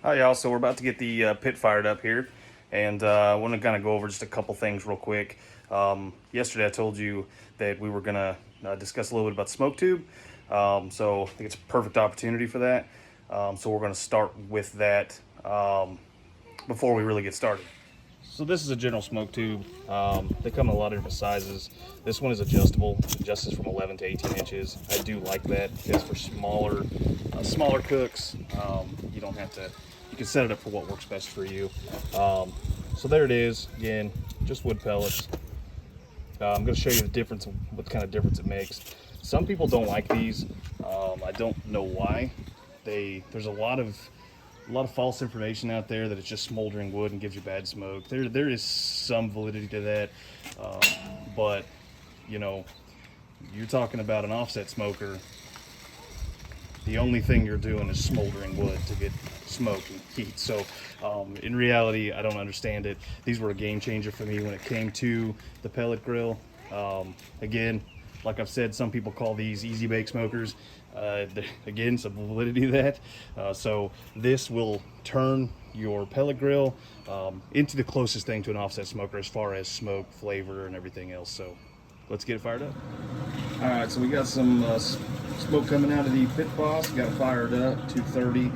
Hi y'all, so we're about to get the pit fired up here, and I want to kind of go over just a couple things real quick. Yesterday I told you that we were going to discuss a little bit about the smoke tube, so I think it's a perfect opportunity for that. So we're going to start with that before we really get started. So this is a general smoke tube. They come in a lot of different sizes. This one is adjustable, adjusts from 11 to 18 inches. I do like that because for smaller cooks, you don't have to. You can set it up for what works best for you. So there it is. Again, just wood pellets. I'm going to show you the difference, what kind of difference it makes. Some people don't like these. I don't know why. There's a lot of false information out there that it's just smoldering wood and gives you bad smoke. There is some validity to that, but you know, you're talking about an offset smoker. The only thing you're doing is smoldering wood to get smoke and heat. So in reality, I don't understand it. These were a game changer for me when it came to the pellet grill. Again, like I've said, some people call these easy bake smokers. Again, some validity to that. So this will turn your pellet grill into the closest thing to an offset smoker as far as smoke, flavor, and everything else. So let's get it fired up. All right, so we got some smoke coming out of the pit boss. Got it fired up, 230.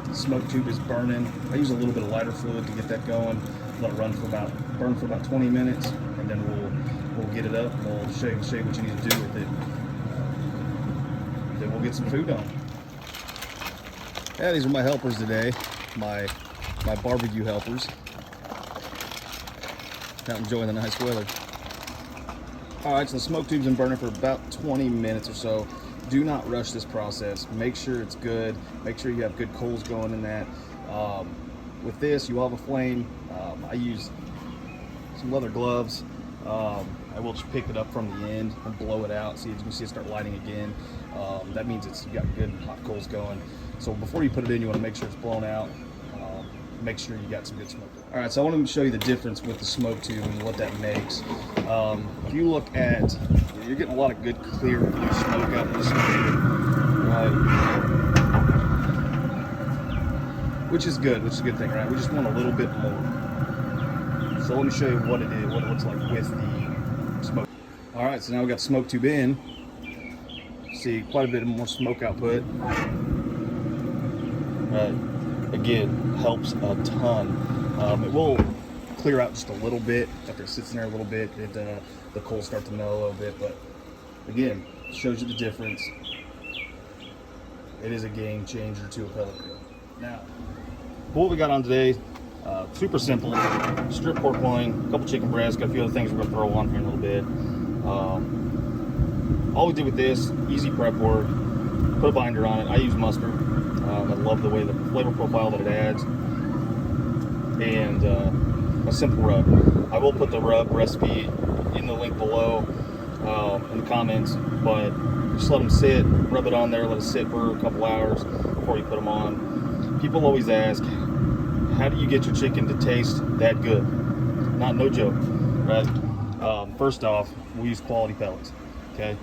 The smoke tube is burning. I use a little bit of lighter fluid to get that going. Let it burn for about 20 minutes, and then we'll get it up. And we'll show you what you need to do with it. Then we'll get some food on. Yeah, these are my helpers today. My barbecue helpers. Out enjoying the nice weather. All right, so the smoke tube's been burning for about 20 minutes or so. Do not rush this process. Make sure it's good. Make sure you have good coals going in that. With this, you will have a flame. I use some leather gloves. I will just pick it up from the end and blow it out. See, you can see it start lighting again. That means you've got good hot coals going. So before you put it in, you want to make sure it's blown out. Make sure you got some good smoke. All right, so I want to show you the difference with the smoke tube and what that makes. If you look at, you're getting a lot of good, clear blue smoke out of the smoke tube, right? Which is good, which is a good thing, right? We just want a little bit more. So let me show you what it is, what it looks like with the smoke. All right, so now we got the smoke tube in. See quite a bit more smoke output. Again, helps a ton. It will clear out just a little bit after it sits in there a little bit. The coals start to melt a little bit, but again, shows you the difference. It is a game changer to a pellet grill. Now, what we got on today, super simple. Strip pork loin, a couple chicken breasts, got a few other things we're gonna throw on here in a little bit. All we did with this, easy prep work. Put a binder on it. I use mustard. I love the way the flavor profile that it adds, and a simple rub. I will put the rub recipe in the link below in the comments, but just let them sit, rub it on there, let it sit for a couple hours before you put them on. People always ask, how do you get your chicken to taste that good? No joke, right? First off, we use quality pellets, okay?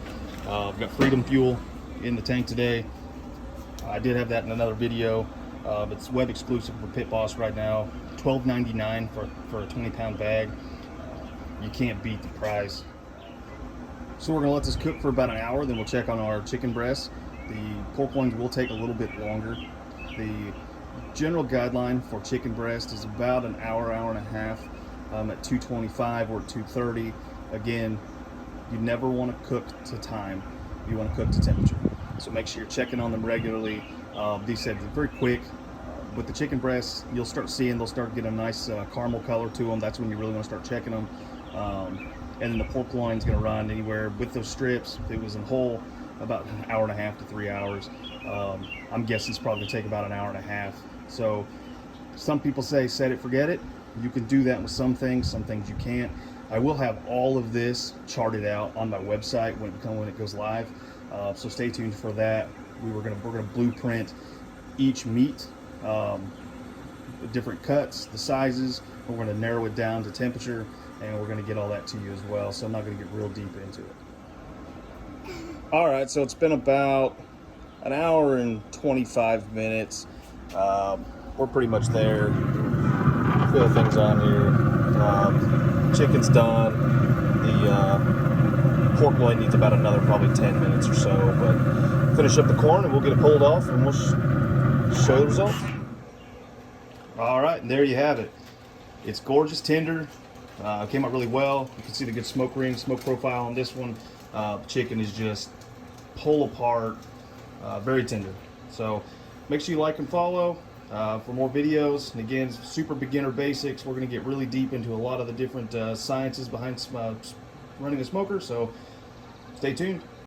I've got Freedom Fuel in the tank today. I did have that in another video. It's web exclusive for Pit Boss right now. $12.99 for a 20-pound bag. You can't beat the price. So we're gonna let this cook for about an hour, then we'll check on our chicken breasts. The pork loins will take a little bit longer. The general guideline for chicken breast is about an hour, hour and a half at 225 or 230. Again, you never want to cook to time. You want to cook to temperature. So make sure you're checking on them regularly. These said they're very quick. With the chicken breasts, you'll start seeing they'll start getting a nice caramel color to them. That's when you really want to start checking them. And then the pork loin's going to run anywhere with those strips. If it was in whole, about an hour and a half to 3 hours. I'm guessing it's probably going to take about an hour and a half. So some people say set it, forget it. You can do that with some things you can't. I will have all of this charted out on my website when it goes live. So stay tuned for that. We're gonna blueprint each meat, the different cuts, the sizes. We're gonna narrow it down to temperature, and we're gonna get all that to you as well. So I'm not gonna get real deep into it. All right, so it's been about an hour and 25 minutes. We're pretty much there. A few other things on here. Chicken's done. The pork loin needs about another probably 10 minutes or so, but finish up the corn and we'll get it pulled off and we'll show the results. All right, and there you have it. It's gorgeous, tender. Came out really well. You can see the good smoke ring, smoke profile on this one. The chicken is just pull apart, very tender. So make sure you like and follow for more videos. And again, super beginner basics. We're going to get really deep into a lot of the different sciences behind running a smoker. So stay tuned.